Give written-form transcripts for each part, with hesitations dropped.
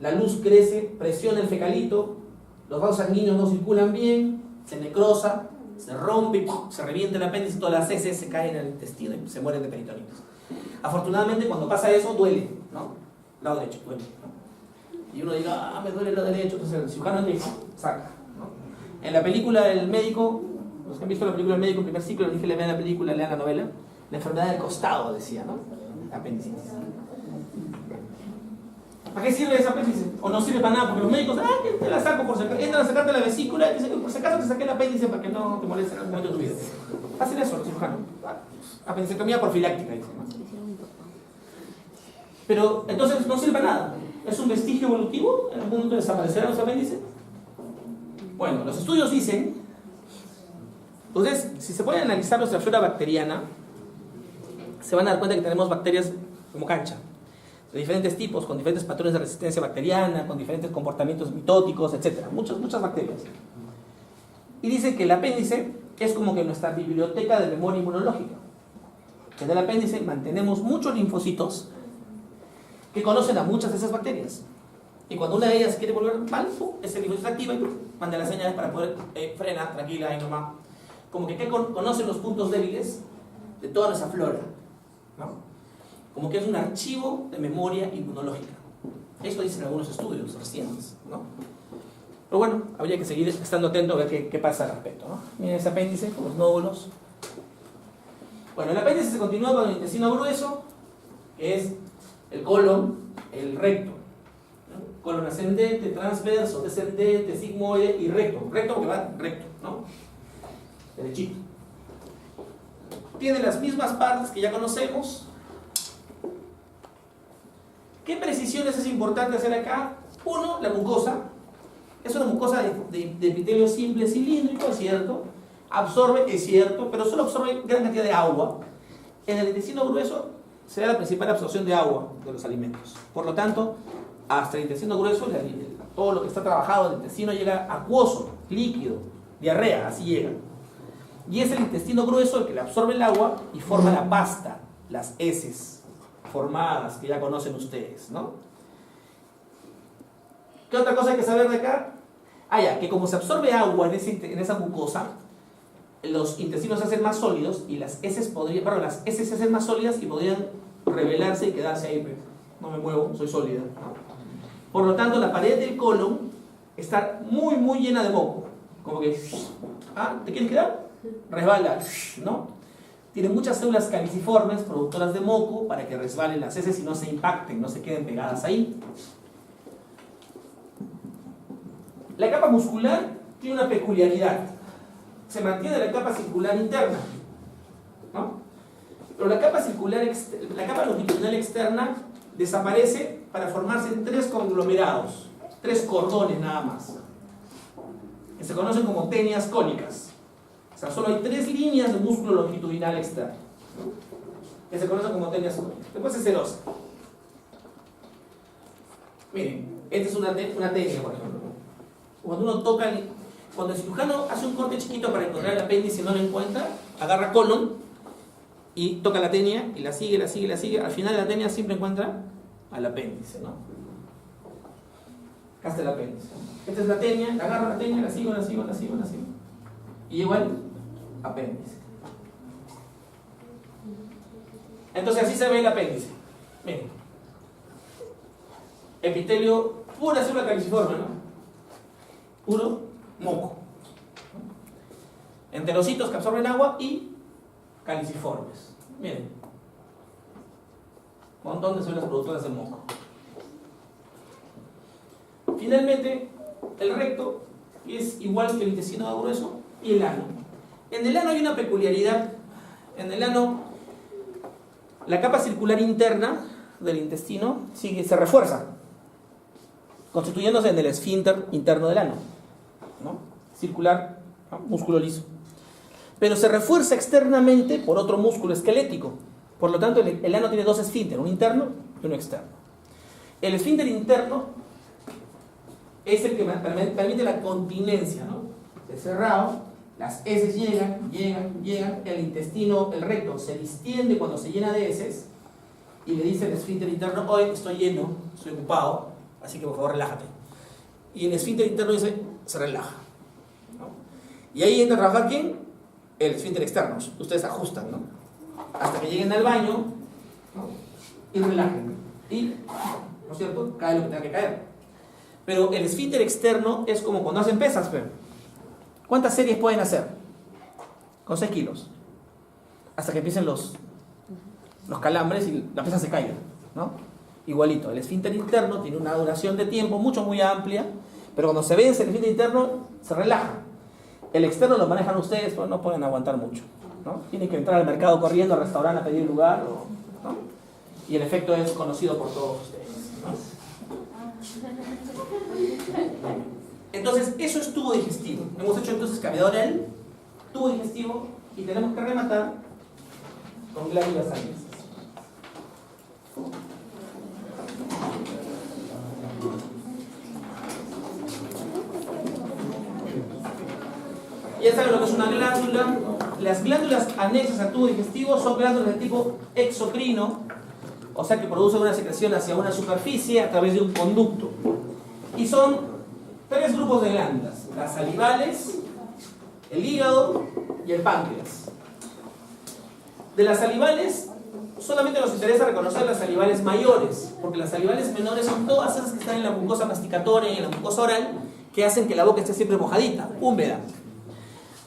la luz crece, presiona el fecalito, los vasos sanguíneos no circulan bien, se necrosa, se rompe, se revienta el apéndice, todas las heces se caen en el intestino y se mueren de peritonitis. Afortunadamente, cuando pasa eso, duele, ¿no? Lado derecho, duele, ¿no? Y uno diga, me duele el lado derecho, entonces el cirujano le saca, ¿no? En la película El Médico, los que han visto la película El Médico en primer ciclo, les dije, le vean la película, lean la novela, la enfermedad del costado, decía, ¿no? Apendicitis. ¿Para qué sirve ese apéndice? O no sirve para nada, porque los médicos, te la saco por si acaso, entran a sacarte la vesícula y dicen que por si acaso te saqué el apéndice para que no te moleste en algún momento de tu vida. Hacen eso los cirujanos. Apendicectomía profiláctica, dicen, ¿no? Pero entonces no sirve para nada. ¿Es un vestigio evolutivo? ¿En algún momento desaparecerán los apéndices? Bueno, los estudios dicen, entonces, si se puede analizar nuestra flora bacteriana, se van a dar cuenta que tenemos bacterias como cancha, de diferentes tipos, con diferentes patrones de resistencia bacteriana, con diferentes comportamientos mitóticos, etc. Muchas bacterias. Y dice que el apéndice es como que nuestra biblioteca de memoria inmunológica. En el apéndice mantenemos muchos linfocitos que conocen a muchas de esas bacterias. Y cuando una de ellas quiere volver mal, ese linfocito se activa y manda las señales para poder frenar, tranquila, ahí nomás. Como que conocen los puntos débiles de toda nuestra flora, ¿no? Como que es un archivo de memoria inmunológica. Esto dicen algunos estudios recientes, ¿no? Pero bueno, habría que seguir estando atento a ver qué pasa al respecto, ¿no? Miren ese apéndice con los nódulos. Bueno, el apéndice se continúa con el intestino grueso, que es el colon, el recto, ¿no? Colon ascendente, transverso, descendente, sigmoide y recto. Recto porque va recto, ¿no? Derechito. Tiene las mismas partes que ya conocemos. ¿Qué precisiones es importante hacer acá? Uno, la mucosa. Es una mucosa de epitelio simple cilíndrico, es cierto. Absorbe, es cierto, pero solo absorbe gran cantidad de agua. En el intestino grueso se da la principal absorción de agua de los alimentos. Por lo tanto, hasta el intestino grueso, todo lo que está trabajado del intestino llega acuoso, líquido, diarrea, así llega. Y es el intestino grueso el que le absorbe el agua y forma la pasta, las heces formadas que ya conocen ustedes, ¿no? ¿Qué otra cosa hay que saber de acá? Ya, que como se absorbe agua en esa mucosa, los intestinos se hacen más sólidos y las heces las heces se hacen más sólidas y podrían revelarse y quedarse ahí. No me muevo, soy sólida, ¿no? Por lo tanto, la pared del colon está muy, muy llena de moco. Como que, ¿te quieres quedar? Resbala, ¿no? Tiene muchas células caliciformes, productoras de moco, para que resbalen las heces y no se impacten, no se queden pegadas ahí. La capa muscular tiene una peculiaridad. Se mantiene la capa circular interna, ¿no? Pero la capa longitudinal externa desaparece para formarse en 3 conglomerados, 3 cordones nada más, que se conocen como tenias cónicas. O sea, solo hay 3 líneas de músculo longitudinal externo, ¿no? Que se conocen como tenias cónicas. Después es serosa. Miren, esta es una tenia, por ejemplo. Cuando uno toca, cuando el cirujano hace un corte chiquito para encontrar el apéndice y no lo encuentra, agarra colon y toca la tenia y la sigue. Al final de la tenia siempre encuentra al apéndice, ¿no? Acá está el apéndice. Esta es la tenia, agarro la tenia, la sigo. Y llego al apéndice. Entonces así se ve el apéndice. Miren. Epitelio, pura célula caliciforme, ¿no? Puro moco. Enterocitos que absorben agua y caliciformes. Miren. Un montón de células productoras de moco. Finalmente, el recto es igual que el intestino grueso y el ano. En el ano hay una peculiaridad. En el ano, la capa circular interna del intestino se refuerza, constituyéndose en el esfínter interno del ano, ¿no? Circular, ¿no? Músculo liso. Pero se refuerza externamente por otro músculo esquelético. Por lo tanto, el ano tiene 2 esfínteres, uno interno y uno externo. El esfínter interno es el que permite la continencia, ¿no? Es cerrado, las heces llegan, el intestino, el recto se distiende cuando se llena de heces y le dice al esfínter interno, hoy estoy lleno, estoy ocupado, así que por favor relájate. Y el esfínter interno dice, se relaja, ¿no? Y ahí entra a trabajar ¿quién? El esfínter externo. Ustedes ajustan, ¿no? Hasta que lleguen al baño, ¿no? Y relajen. Y, ¿no es cierto?, cae lo que tenga que caer. Pero el esfínter externo es como cuando hacen pesas, pero ¿cuántas series pueden hacer? Con 6 kilos. Hasta que empiecen los calambres y la pesa se caiga, ¿no? Igualito, el esfínter interno tiene una duración de tiempo muy amplia, pero cuando se vence el esfínter interno, se relaja. El externo lo manejan ustedes, pero no pueden aguantar mucho, ¿no? Tienen que entrar al mercado corriendo, al restaurante a pedir lugar, ¿no? Y el efecto es conocido por todos ustedes, ¿no? Entonces, eso es tubo digestivo. Hemos hecho entonces cavidad oral, tubo digestivo, y tenemos que rematar con glándulas salinas. Ya saben lo que es una glándula. Las glándulas anexas al tubo digestivo son glándulas de tipo exocrino, o sea que producen una secreción hacia una superficie a través de un conducto. Y son 3 grupos de glándulas: las salivales, el hígado y el páncreas. De las salivales, solamente nos interesa reconocer las salivales mayores, porque las salivales menores son todas esas que están en la mucosa masticatoria y en la mucosa oral, que hacen que la boca esté siempre mojadita, húmeda.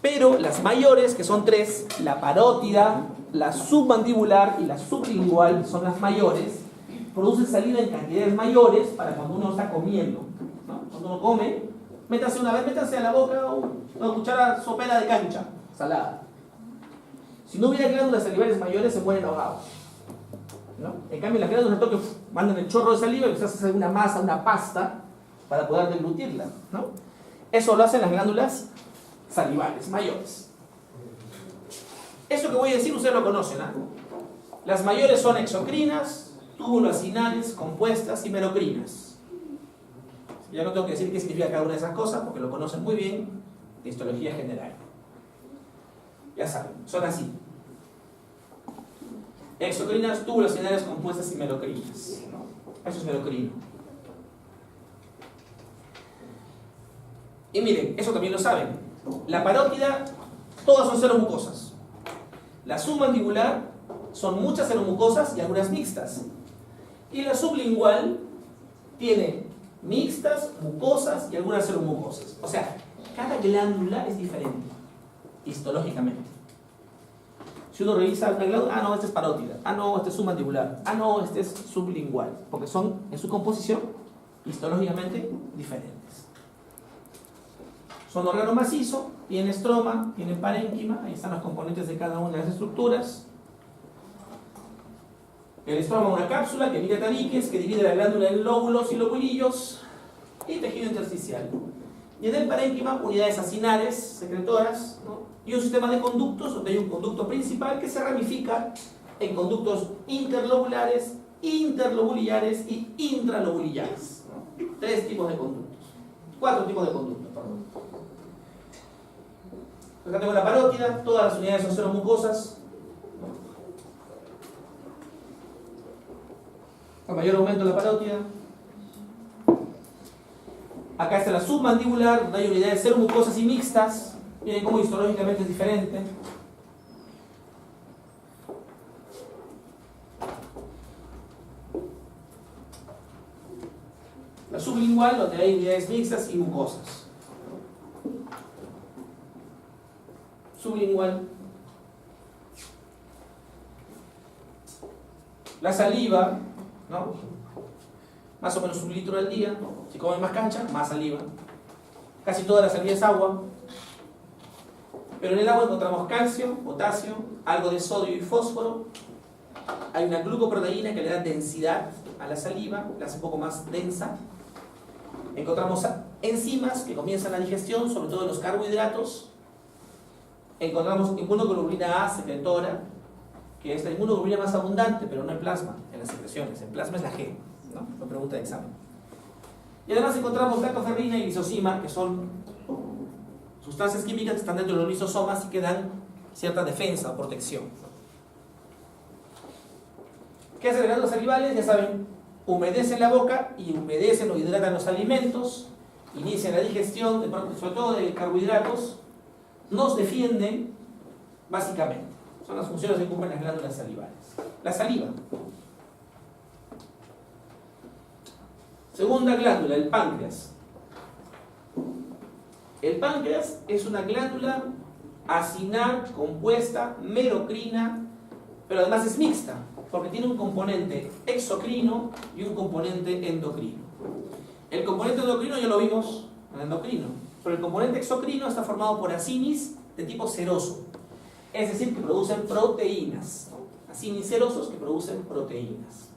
Pero las mayores, que son 3, la parótida, la submandibular y la sublingual, son las mayores, producen saliva en cantidades mayores para cuando uno está comiendo, ¿no? Cuando uno come, métase a la boca una cuchara sopera de cancha, salada. Si no hubiera glándulas salivales mayores, se mueren ahogados, ¿no? En cambio, las glándulas al toque mandan el chorro de saliva y se hace una masa, una pasta, para poder deglutirla, ¿no? Eso lo hacen las glándulas salivales mayores. Esto que voy a decir ustedes lo conocen, ¿eh? Las mayores son exocrinas, túbulo-acinales, compuestas y merocrinas. Ya no tengo que decir qué significa cada una de esas cosas porque lo conocen muy bien de histología general. Ya saben, son así: exocrinas, túbulo-acinales, compuestas y merocrinas, ¿no? Eso es merocrino. Y miren, eso también lo saben. La parótida, todas son seromucosas. La submandibular son muchas seromucosas y algunas mixtas. Y la sublingual tiene mixtas, mucosas y algunas seromucosas. O sea, cada glándula es diferente, histológicamente. Si uno revisa una glándula, no, esta es parótida, no, este es submandibular, no, este es sublingual, porque son en su composición histológicamente diferentes. Son órgano macizo, tiene estroma, tiene parénquima, ahí están los componentes de cada una de las estructuras. El estroma, una cápsula que emite tabiques, que divide la glándula en lóbulos y lobulillos, y tejido intersticial. Y en el parénquima, unidades acinares, secretoras, ¿no? Y un sistema de conductos, donde hay un conducto principal que se ramifica en conductos interlobulares, interlobulillares y intralobulillares, ¿no? 3 tipos de conductos. 4 tipos de conductos, perdón. Acá tengo la parótida, todas las unidades son seromucosas. A mayor aumento de la parótida. Acá está la submandibular, donde hay unidades seromucosas y mixtas. Miren cómo histológicamente es diferente. La sublingual, donde hay unidades mixtas y mucosas. Sublingual. La saliva, ¿no? Más o menos 1 litro al día. Si comen más cancha, más saliva. Casi toda la saliva es agua. Pero en el agua encontramos calcio, potasio, algo de sodio y fósforo. Hay una glucoproteína que le da densidad a la saliva, la hace un poco más densa. Encontramos enzimas que comienzan la digestión, sobre todo de los carbohidratos. Encontramos inmunoglobulina A secretora, que es la inmunoglobulina más abundante, pero no en plasma, en las secreciones. En plasma es la G, ¿no? Lo pregunta de examen. Y además encontramos lactoferrina y lisozima, que son sustancias químicas que están dentro de los lisosomas y que dan cierta defensa o protección. ¿Qué hacen las glándulas salivales? Ya saben, humedecen la boca y humedecen o hidratan los alimentos, inician la digestión, sobre todo de carbohidratos, nos defienden, básicamente. Son las funciones que cumplen las glándulas salivales. La saliva. Segunda glándula, el páncreas. El páncreas es una glándula acinar, compuesta, merocrina, pero además es mixta, porque tiene un componente exocrino y un componente endocrino. El componente endocrino ya lo vimos en el endocrino, pero el componente exocrino está formado por acinis de tipo seroso, es decir, que producen proteínas, ¿no? Acinis serosos que producen proteínas.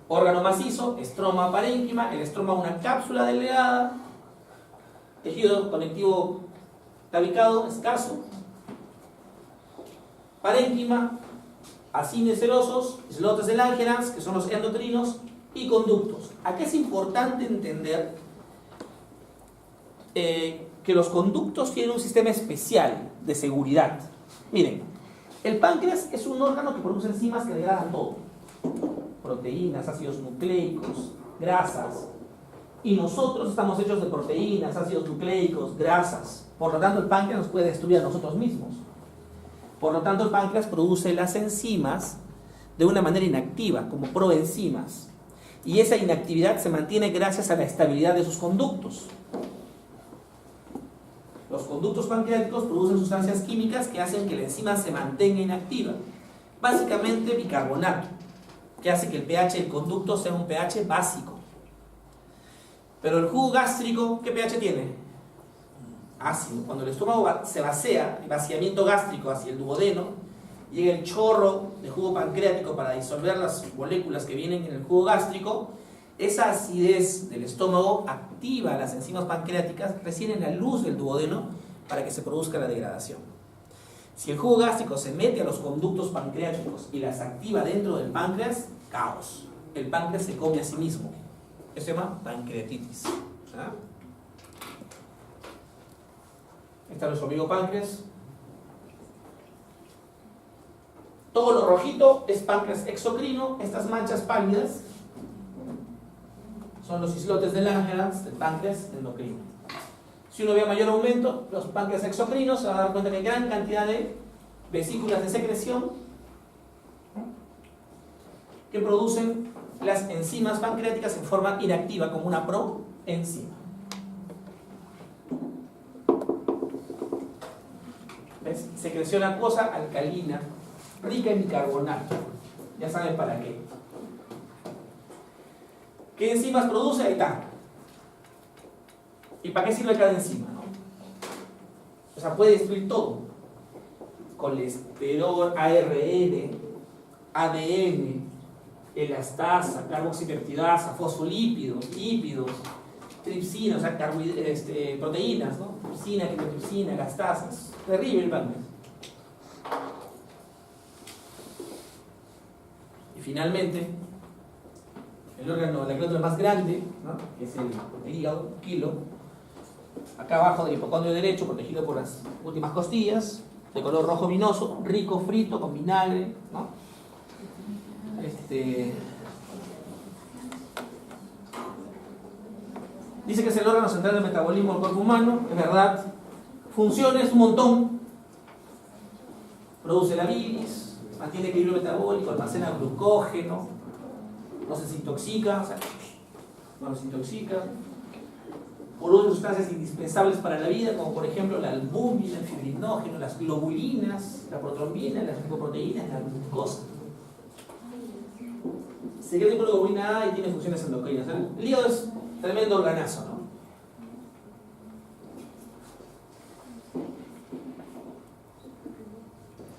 Órgano macizo, estroma parénquima, el estroma una cápsula delgada, tejido conectivo tabicado, escaso, parénquima, acines serosos, islotes de Langerhans, que son los endocrinos, y conductos. Aquí es importante entender que los conductos tienen un sistema especial de seguridad. Miren, el páncreas es un órgano que produce enzimas que degradan todo. Proteínas, ácidos nucleicos, grasas. Y nosotros estamos hechos de proteínas, ácidos nucleicos, grasas. Por lo tanto, el páncreas nos puede destruir a nosotros mismos. Por lo tanto, el páncreas produce las enzimas de una manera inactiva, como proenzimas. Y esa inactividad se mantiene gracias a la estabilidad de sus conductos. Los conductos pancreáticos producen sustancias químicas que hacen que la enzima se mantenga inactiva. Básicamente bicarbonato, que hace que el pH del conducto sea un pH básico. Pero el jugo gástrico, ¿qué pH tiene? Ácido. Cuando el estómago se vacía, el vaciamiento gástrico hacia el duodeno, llega el chorro de jugo pancreático para disolver las moléculas que vienen en el jugo gástrico. Esa acidez del estómago activa las enzimas pancreáticas recién en la luz del duodeno para que se produzca la degradación. Si el jugo gástrico se mete a los conductos pancreáticos y las activa dentro del páncreas, caos. El páncreas se come a sí mismo. Eso se llama pancreatitis. ¿Ah? Está nuestro amigo páncreas. Todo lo rojito es páncreas exocrino. Estas manchas pálidas son los islotes de Langerhans del páncreas endocrino. Si uno ve mayor aumento, los páncreas exocrinos, se va a dar cuenta que hay gran cantidad de vesículas de secreción que producen las enzimas pancreáticas en forma inactiva, como una proenzima. ¿Ves? Secreción acuosa alcalina, rica en bicarbonato. Ya saben para qué. ¿Qué enzimas produce? Ahí está. ¿Y para qué sirve cada enzima? ¿No? O sea, puede destruir todo. Colesterol, ARN, ADN, elastasa, carboxipeptidasa, fosfolípidos, lípidos, tripsina, o sea, proteínas, ¿no? Tripsina, quetotripsina, elastasas. Terrible el páncreas. Y finalmente, el órgano, la glándula más grande, ¿no? Que es el hígado, un kilo, acá abajo del hipocondrio derecho, protegido por las últimas costillas, de color rojo vinoso, rico frito con vinagre, ¿no? Dice que es el órgano central del metabolismo del cuerpo humano, es verdad. Funciones un montón. Produce la bilis, mantiene equilibrio metabólico, almacena glucógeno, no se desintoxica, o sea, no se desintoxica. Produce sustancias indispensables para la vida, como por ejemplo la albúmina, el fibrinógeno, las globulinas, la protrombina, las lipoproteínas, la glucosa. Secreta globulina A y tiene funciones endocrinas. El hígado es tremendo organazo, ¿no?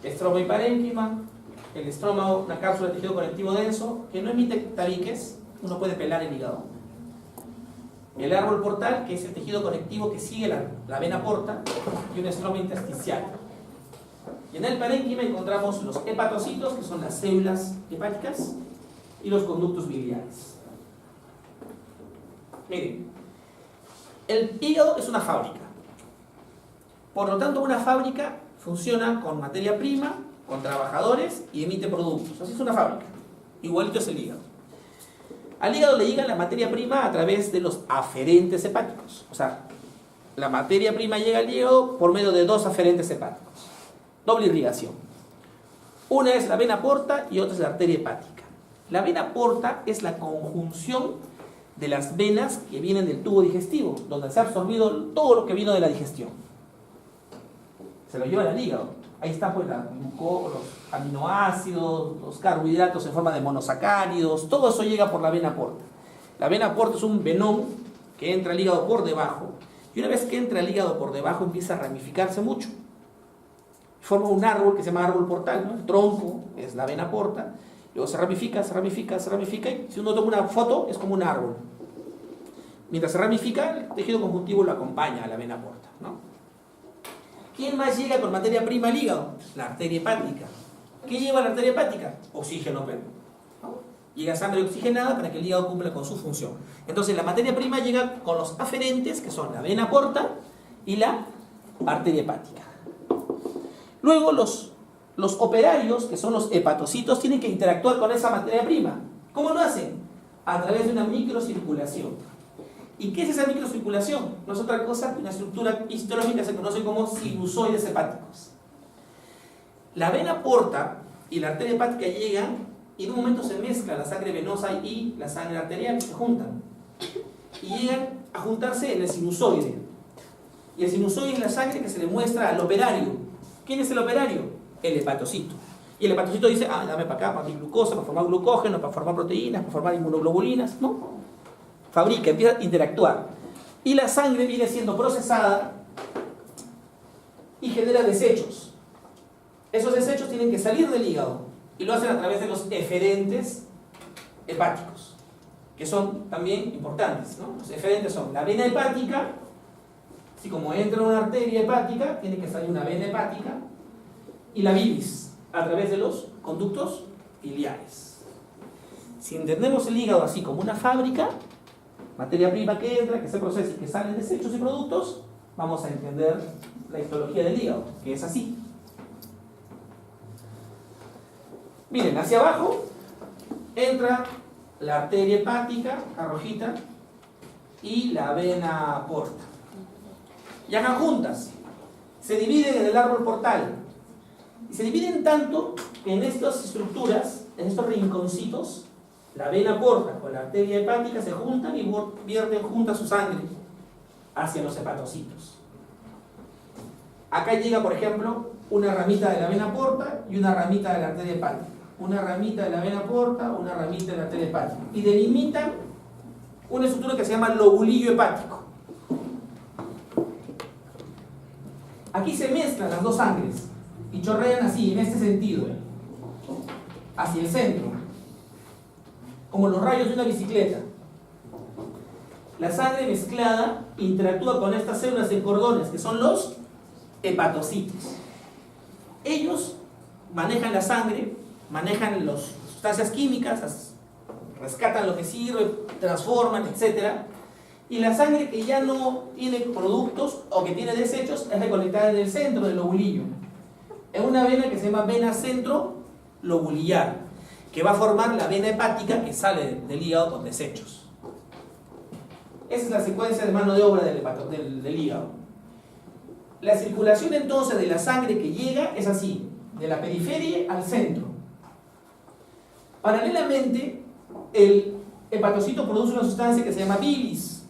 Estroma y parénquima. El estrómago, una cápsula de tejido conectivo denso que no emite tabiques, uno puede pelar el hígado. El árbol portal, que es el tejido conectivo que sigue la vena porta, y un estroma intersticial. Y en el parénquima encontramos los hepatocitos, que son las células hepáticas, y los conductos biliares. Miren, el hígado es una fábrica. Por lo tanto, una fábrica funciona con materia prima, con trabajadores y emite productos. Así es una fábrica. Igualito es el hígado. Al hígado le llega la materia prima a través de los aferentes hepáticos. O sea, la materia prima llega al hígado por medio de dos aferentes hepáticos. Doble irrigación. Una es la vena porta y otra es la arteria hepática. La vena porta es la conjunción de las venas que vienen del tubo digestivo, donde se ha absorbido todo lo que vino de la digestión. Se lo llevan al hígado. Ahí están pues los aminoácidos, los carbohidratos en forma de monosacáridos, todo eso llega por la vena porta. La vena porta es un venón que entra al hígado por debajo, y una vez que entra al hígado por debajo empieza a ramificarse mucho. Forma un árbol que se llama árbol portal, ¿no? El tronco es la vena porta, luego se ramifica, y si uno toma una foto es como un árbol. Mientras se ramifica, el tejido conjuntivo lo acompaña a la vena porta, ¿no? ¿Quién más llega con materia prima al hígado? La arteria hepática. ¿Qué lleva la arteria hepática? Oxígeno, ¿no? Llega sangre oxigenada para que el hígado cumpla con su función. Entonces la materia prima llega con los aferentes, que son la vena porta y la arteria hepática. Luego los operarios, que son los hepatocitos, tienen que interactuar con esa materia prima. ¿Cómo lo hacen? A través de una microcirculación. ¿Y qué es esa microcirculación? No es otra cosa que una estructura histológica que se conoce como sinusoides hepáticos. La vena porta y la arteria hepática llegan y en un momento se mezcla la sangre venosa y la sangre arterial, se juntan. Y llegan a juntarse en el sinusoide. Y el sinusoide es la sangre que se le muestra al operario. ¿Quién es el operario? El hepatocito. Y el hepatocito dice, dame para acá, para mi glucosa, para formar glucógeno, para formar proteínas, para formar inmunoglobulinas, ¿no? Fabrica, empieza a interactuar. Y la sangre viene siendo procesada y genera desechos. Esos desechos tienen que salir del hígado y lo hacen a través de los eferentes hepáticos, que son también importantes, ¿no? Los eferentes son la vena hepática, así como entra una arteria hepática, tiene que salir una vena hepática, y la bilis, a través de los conductos biliares. Si entendemos el hígado así como una fábrica, materia prima que entra, que se procesa y que salen desechos y productos, vamos a entender la histología del hígado, que es así. Miren, hacia abajo entra la arteria hepática, la rojita, y la vena porta. Llegan juntas, se dividen en el árbol portal, y se dividen tanto que en estas estructuras, en estos rinconcitos, la vena porta con la arteria hepática se juntan y vierten junta su sangre hacia los hepatocitos. Acá llega, por ejemplo, una ramita de la vena porta y una ramita de la arteria hepática. Una ramita de la vena porta, una ramita de la arteria hepática. Y delimitan una estructura que se llama lobulillo hepático. Aquí se mezclan las dos sangres y chorrean así, en este sentido, hacia el centro, como los rayos de una bicicleta. La sangre mezclada interactúa con estas células en cordones, que son los hepatocitos. Ellos manejan la sangre, manejan las sustancias químicas, rescatan lo que sirve, transforman, etc. Y la sangre que ya no tiene productos o que tiene desechos es recolectada en el centro del lobulillo, en una vena que se llama vena centro-lobulillar, que va a formar la vena hepática que sale del hígado con desechos. Esa es la secuencia de mano de obra del hígado. La circulación entonces de la sangre que llega es así, de la periferia al centro. Paralelamente, el hepatocito produce una sustancia que se llama bilis.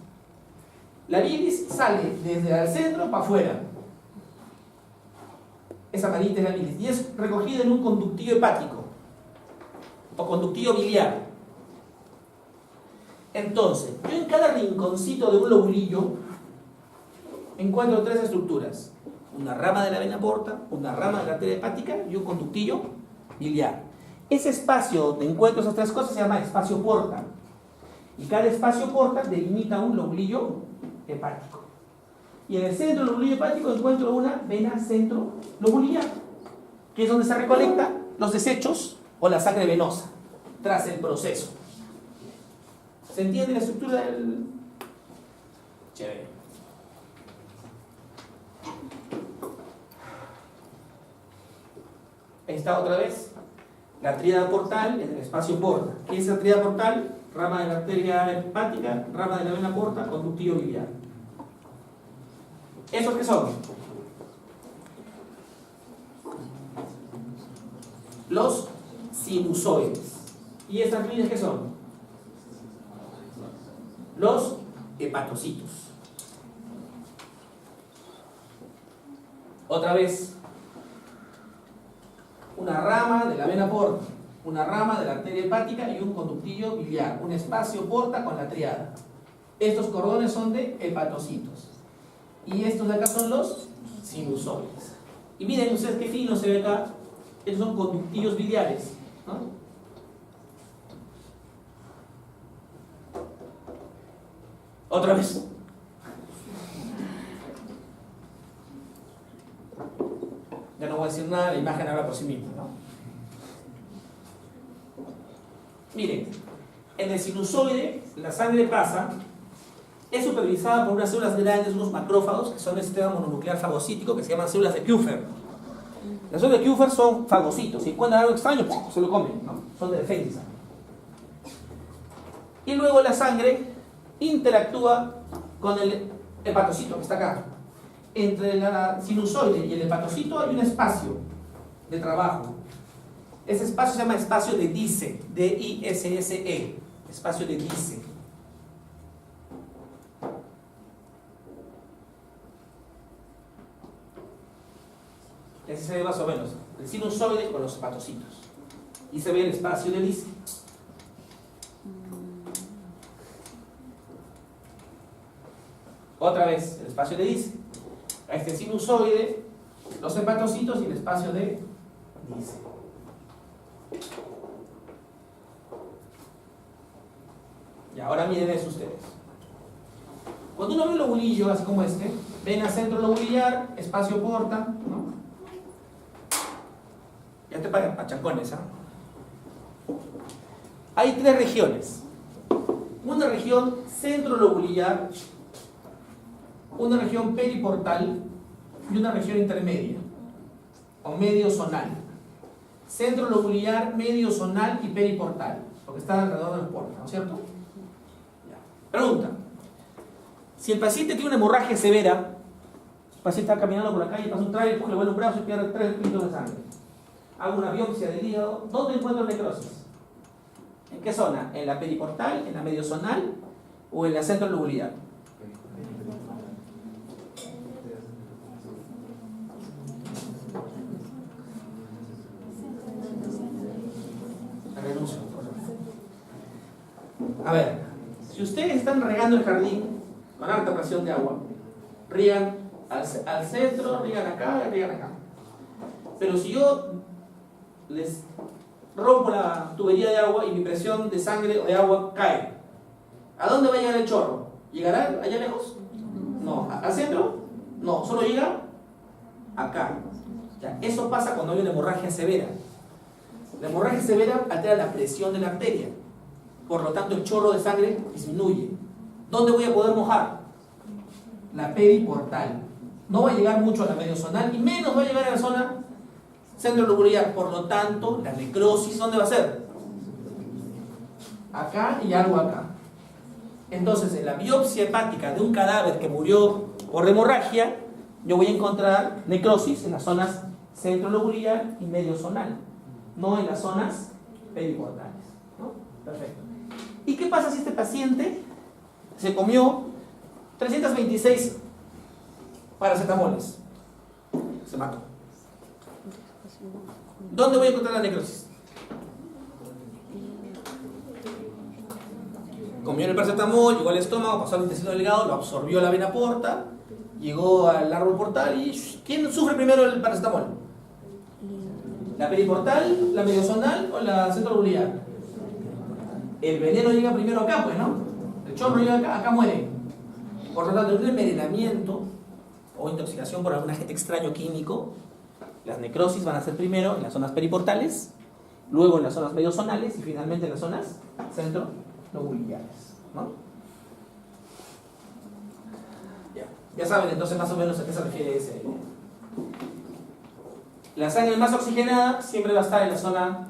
La bilis sale desde el centro para afuera. Esa amarilla es la bilis y es recogida en un conductillo hepático o conductillo biliar. Entonces, yo en cada rinconcito de un lobulillo encuentro tres estructuras: una rama de la vena porta, una rama de la arteria hepática y un conductillo biliar. Ese espacio donde encuentro esas tres cosas se llama espacio porta, y cada espacio porta delimita un lobulillo hepático. Y en el centro del lobulillo hepático encuentro una vena centro-lobulillar, que es donde se recolectan los desechos o la sangre venosa tras el proceso. ¿Se entiende la estructura del...? Chévere. Ahí está otra vez la tríada portal en el espacio porta. ¿Qué es la tríada portal? Rama de la arteria hepática, rama de la vena porta, conductillo biliar. ¿Esos qué son? Los sinusoides. ¿Y estas líneas qué son? Los hepatocitos. Otra vez, una rama de la vena porta, una rama de la arteria hepática y un conductillo biliar, un espacio porta con la tríada. Estos cordones son de hepatocitos y estos de acá son los sinusoides. Y miren ustedes qué fino se ve acá. Estos son conductillos biliares, ¿no? Otra vez. Ya no voy a decir nada, la imagen habla por sí misma, ¿no? Miren, en el sinusoide la sangre pasa, es supervisada por unas células grandes, unos macrófagos, que son el sistema mononuclear fagocítico, que se llaman células de Kupffer. Las células de Kupffer son fagocitos, si encuentran algo extraño, se lo comen, ¿no? Son de defensa. Y luego la sangre interactúa con el hepatocito que está acá. Entre la sinusoide y el hepatocito hay un espacio de trabajo. Ese espacio se llama espacio de Disse, D-I-S-S-E, espacio de Disse. Así se ve más o menos el sinusoide con los hepatocitos. Y se ve el espacio de Disse. Otra vez, el espacio de Disse. A este sinusoide, los hepatocitos y el espacio de Disse. Y ahora miren eso ustedes. Cuando uno ve un lobulillo, así como este, vena centro lobulillar, espacio porta, ¿no? Ya te pagan pachacones, ¿ah? Hay tres regiones. Una región centro lobulillar, una región periportal y una región intermedia, o medio zonal. Centro lobulillar, medio zonal y periportal, lo que está alrededor del porta, ¿no es cierto? Ya. Pregunta. Si el paciente tiene una hemorragia severa, el paciente está caminando por la calle, pasa un tráiler, le vuelve un brazo y pierde 3 litros de sangre. Hago una biopsia del hígado, ¿dónde encuentro necrosis? ¿En qué zona? ¿En la periportal, en la medio zonal o en la centro lobulillar? Renuncio. A ver, si ustedes están regando el jardín con alta presión de agua, riegan al centro, riegan acá y riegan acá. Pero si yo les rompo la tubería de agua y mi presión de sangre o de agua cae, ¿a dónde va a llegar el chorro? ¿Llegará allá lejos? No. ¿Al centro? No, solo llega acá. Ya, eso pasa cuando hay una hemorragia severa. La hemorragia severa altera la presión de la arteria, por lo tanto el chorro de sangre disminuye. ¿Dónde voy a poder mojar? La periportal. No va a llegar mucho a la mediozonal y menos va a llegar a la zona centro lobulillar. Por lo tanto, la necrosis, ¿dónde va a ser? Acá y algo acá. Entonces, en la biopsia hepática de un cadáver que murió por hemorragia, yo voy a encontrar necrosis en las zonas centro lobulillar y mediozonal, no en las zonas periportales, ¿no? Perfecto. ¿Y qué pasa si este paciente se comió 326 paracetamoles? Se mató. ¿Dónde voy a encontrar la necrosis? Comió el paracetamol, llegó al estómago, pasó al intestino delgado, lo absorbió la vena porta, llegó al árbol portal y ¿quién sufre primero el paracetamol? ¿La periportal, la mediozonal o la centrolobulillar? El veneno llega primero acá, pues, ¿no? El chorro llega acá, acá muere. Por lo tanto, en un envenenamiento o intoxicación por algún agente extraño químico, las necrosis van a ser primero en las zonas periportales, luego en las zonas mediozonales y finalmente en las zonas centrolobulillares, ¿no? Ya saben entonces más o menos a qué se refiere ese. La sangre más oxigenada siempre va a estar en la zona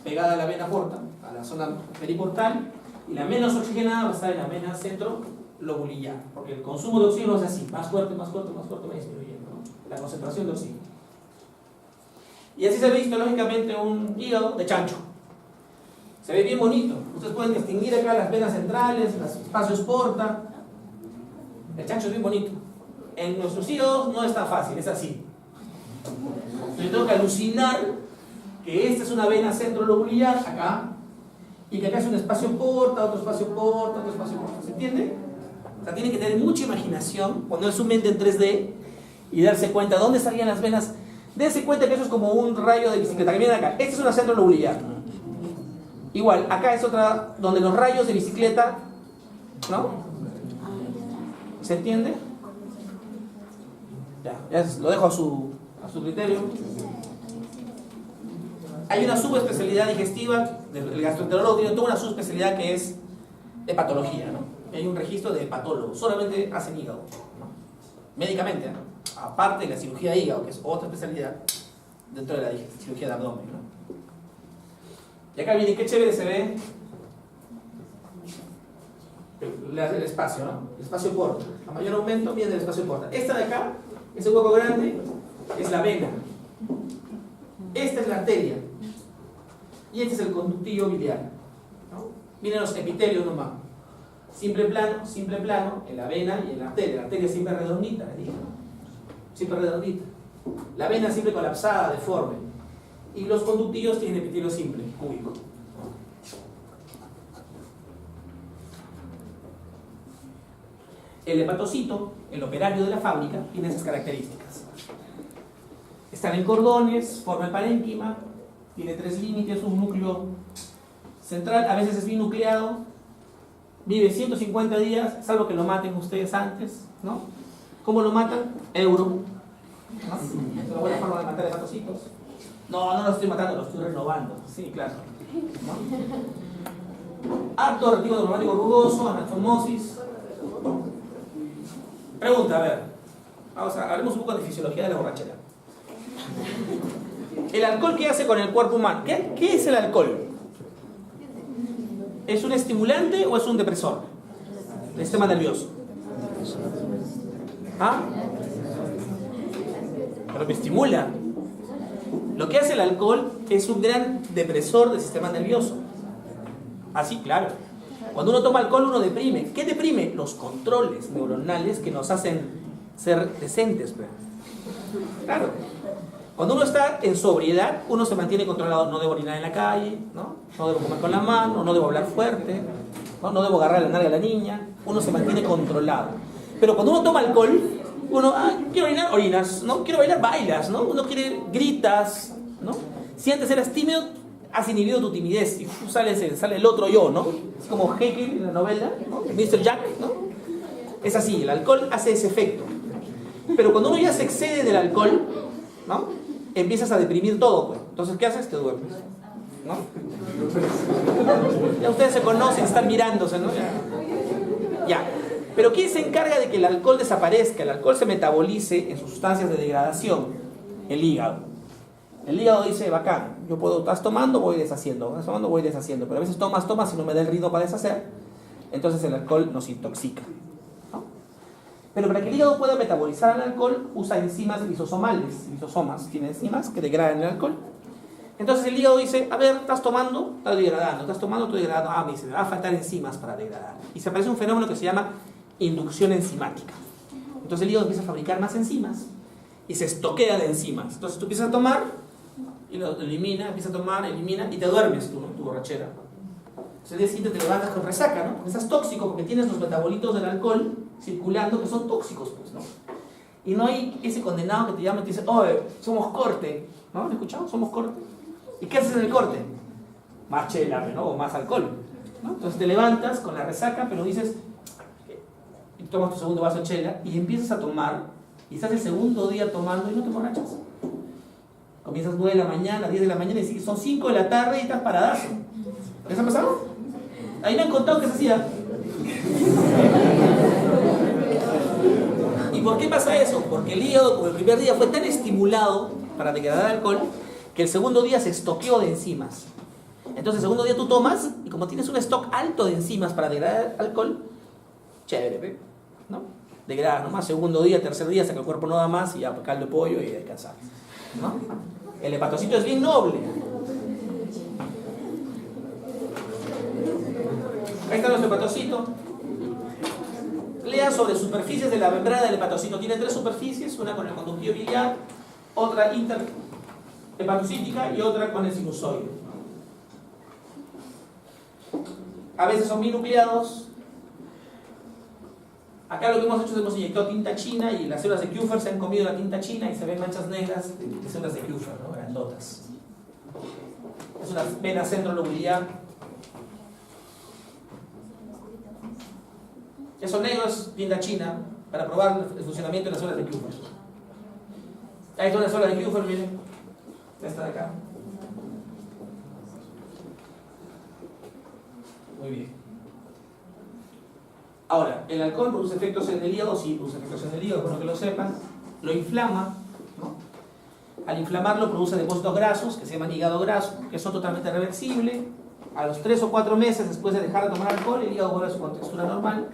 pegada a la vena porta, a la zona periportal, y la menos oxigenada va a estar en la vena centrolobulillar, porque el consumo de oxígeno es así, más fuerte, más fuerte, más fuerte, va disminuyendo, ¿no? La concentración de oxígeno. Y así se ve histológicamente un hígado de chancho. Se ve bien bonito. Ustedes pueden distinguir acá las venas centrales, los espacios porta. El chancho es bien bonito. En nuestros hígados no es tan fácil, es así. Yo tengo que alucinar que esta es una vena centrolobulillar, acá, y que acá es un espacio porta, otro espacio porta, otro espacio porta. ¿Se entiende? O sea, tienen que tener mucha imaginación, poner su mente en 3D y darse cuenta dónde salían las venas. Dense cuenta que eso es como un rayo de bicicleta, que viene acá. Esta es una centrolobulillar. Igual, acá es otra donde los rayos de bicicleta, ¿no? ¿Se entiende? Ya lo dejo a su criterio. Hay una subespecialidad digestiva, el gastroenterólogo tiene toda una subespecialidad que es hepatología, ¿no? Hay un registro de hepatólogos, solamente hacen hígado, ¿no? Médicamente, ¿no? Aparte de la cirugía de hígado, que es otra especialidad dentro de la cirugía de abdomen, ¿no? Y acá viene, qué chévere se ve el espacio, ¿no? El espacio porta. A mayor aumento viene el espacio porta. Esta de acá, ese hueco grande, es la vena. Esta es la arteria. Y este es el conductillo biliar, ¿no? Miren los epitelios nomás. Simple plano, en la vena y en la arteria. La arteria siempre redondita, ¿no? Siempre redondita. La vena siempre colapsada, deforme. Y los conductillos tienen epitelio simple, cúbico. El hepatocito, el operario de la fábrica, tiene esas características. Están en cordones, forma el parénquima, tiene 3 límites, un núcleo central, a veces es binucleado, vive 150 días, salvo que lo maten ustedes antes, ¿no? ¿Cómo lo matan? Euro, ¿no? Es una buena forma de matar hepatocitos. No los estoy matando, los estoy renovando. Sí, claro, ¿no? Acto retículo neumático rugoso, anastomosis. Pregunta, a ver. Hablemos un poco de fisiología de la borrachera. ¿El alcohol qué hace con el cuerpo humano? ¿Qué es el alcohol? ¿Es un estimulante o es un depresor? El sistema nervioso. ¿Ah? Pero me estimula. Lo que hace el alcohol es un gran depresor del sistema nervioso. Así, claro. Cuando uno toma alcohol, uno deprime. ¿Qué deprime? Los controles neuronales que nos hacen ser decentes. Claro. Cuando uno está en sobriedad, uno se mantiene controlado. No debo orinar en la calle, ¿no? No debo comer con la mano, no debo hablar fuerte, no debo agarrar la nalga a la niña. Uno se mantiene controlado. Pero cuando uno toma alcohol, uno, quiero orinar, orinas, ¿no? Quiero bailar, bailas, ¿no? Uno quiere, gritas, ¿no? Si antes eras tímido, has inhibido tu timidez y sale el otro yo, ¿no? Es como Jekyll en la novela, ¿no? Mr. Jack, ¿no? Es así, el alcohol hace ese efecto. Pero cuando uno ya se excede del alcohol, ¿no? Empiezas a deprimir todo, pues. Entonces, ¿qué haces? Te duermes, ¿no? Ya ustedes se conocen, están mirándose, ¿no? Ya. Pero ¿quién se encarga de que el alcohol desaparezca? El alcohol se metabolice en sus sustancias de degradación. El hígado. El hígado dice, bacán, yo puedo, estás tomando, voy deshaciendo, estás tomando, voy deshaciendo. Pero a veces tomas y no me da el ritmo para deshacer. Entonces el alcohol nos intoxica, ¿no? Pero para que el hígado pueda metabolizar el alcohol, usa enzimas lisosomales. Lisosomas tiene enzimas que degradan el alcohol. Entonces el hígado dice, a ver, estás tomando, estás degradando, estás tomando, estoy degradando. Me dice, me va a faltar enzimas para degradar. Y se aparece un fenómeno que se llama inducción enzimática. Entonces el hígado empieza a fabricar más enzimas y se estoquea de enzimas. Entonces tú empiezas a tomar y lo elimina, empiezas a tomar, elimina y te duermes tú, ¿no? Tu borrachera. Entonces el día siguiente te levantas con resaca, ¿no? Porque estás tóxico, porque tienes los metabolitos del alcohol circulando que son tóxicos, pues, ¿no? Y no hay ese condenado que te llama y te dice, oye, somos corte, ¿no? ¿Me escuchamos? Somos corte. ¿Y qué haces en el corte? Más chela, ¿no? O más alcohol, ¿no? Entonces te levantas con la resaca, pero dices, y tomas tu segundo vaso de chela y empiezas a tomar, y estás el segundo día tomando y no te emborrachas. Comienzas 9 de la mañana, 10 de la mañana y son 5 de la tarde y estás paradazo. ¿Les ha pasado? Ahí me han contado que se hacía. ¿Y por qué pasa eso? Porque el hígado, como el primer día fue tan estimulado, para degradar alcohol que el segundo día se estoqueó de enzimas. Entonces el segundo día tú tomas y como tienes un stock alto de enzimas para degradar alcohol, chévere, ¿no? Degrada nomás, segundo día, tercer día, hasta que el cuerpo no da más y ya caldo de pollo y descansar, ¿no? El hepatocito es bien noble. Ahí está nuestro hepatocito. Lean sobre superficies de la membrana del hepatocito. Tiene 3 superficies, una con el conductivo biliar, otra interhepatocítica y otra con el sinusoide. A veces son binucleados. Acá lo que hemos hecho es hemos inyectado tinta china y las células de Kupffer se han comido la tinta china y se ven manchas negras de células de Kupffer, ¿no? Grandotas. Es una vena centrolobular. Eso negro es tinta china para probar el funcionamiento de las células de Kupffer. Ahí están las células de Kupffer, miren. Esta de acá. Muy bien. Ahora, el alcohol produce efectos en el hígado, sí, produce efectos en el hígado, bueno que lo sepan. Lo inflama, ¿no? Al inflamarlo produce depósitos grasos, que se llaman hígado graso, que son totalmente reversibles. A los 3 o 4 meses después de dejar de tomar alcohol, el hígado vuelve a su contextura normal.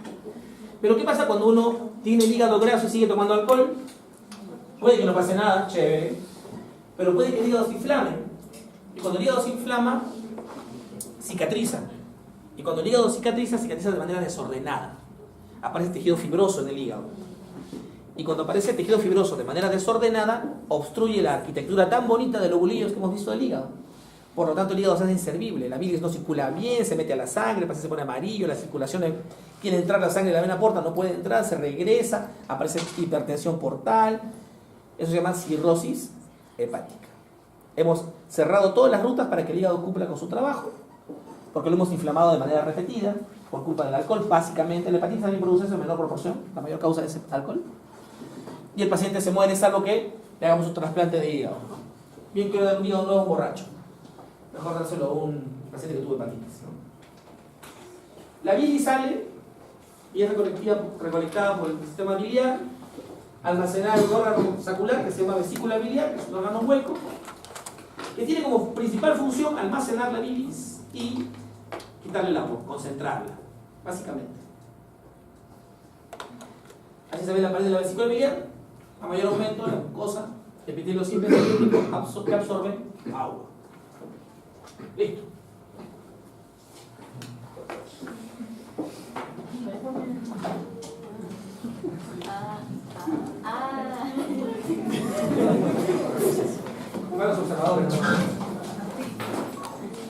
Pero ¿qué pasa cuando uno tiene el hígado graso y sigue tomando alcohol? Puede que no pase nada, chévere, pero puede que el hígado se inflame. Y cuando el hígado se inflama, cicatriza. Y cuando el hígado cicatriza, cicatriza de manera desordenada. Aparece tejido fibroso en el hígado. Y cuando aparece tejido fibroso de manera desordenada, obstruye la arquitectura tan bonita de lobulillos que hemos visto del hígado. Por lo tanto, el hígado se hace inservible. La bilis no circula bien, se mete a la sangre, se pone amarillo, la circulación quiere entrar la sangre de la vena porta, no puede entrar, se regresa, aparece hipertensión portal. Eso se llama cirrosis hepática. Hemos cerrado todas las rutas para que el hígado cumpla con su trabajo, porque lo hemos inflamado de manera repetida por culpa del alcohol. Básicamente, la hepatitis también produce eso en menor proporción, la mayor causa es el alcohol. Y el paciente se muere, salvo que le hagamos un trasplante de hígado. Bien quiero dar un hígado nuevo a un borracho. Mejor dárselo a un paciente que tuvo hepatitis, ¿no? La bilis sale y es recolectada por el sistema biliar, almacenada en un órgano sacular que se llama vesícula biliar, que es un órgano hueco, que tiene como principal función almacenar la bilis y quitarle el agua, concentrarla, básicamente. Así se ve la pared de la vesícula biliar, a mayor aumento la mucosa, epitelio simple que absorbe agua. Listo. Para los observadores.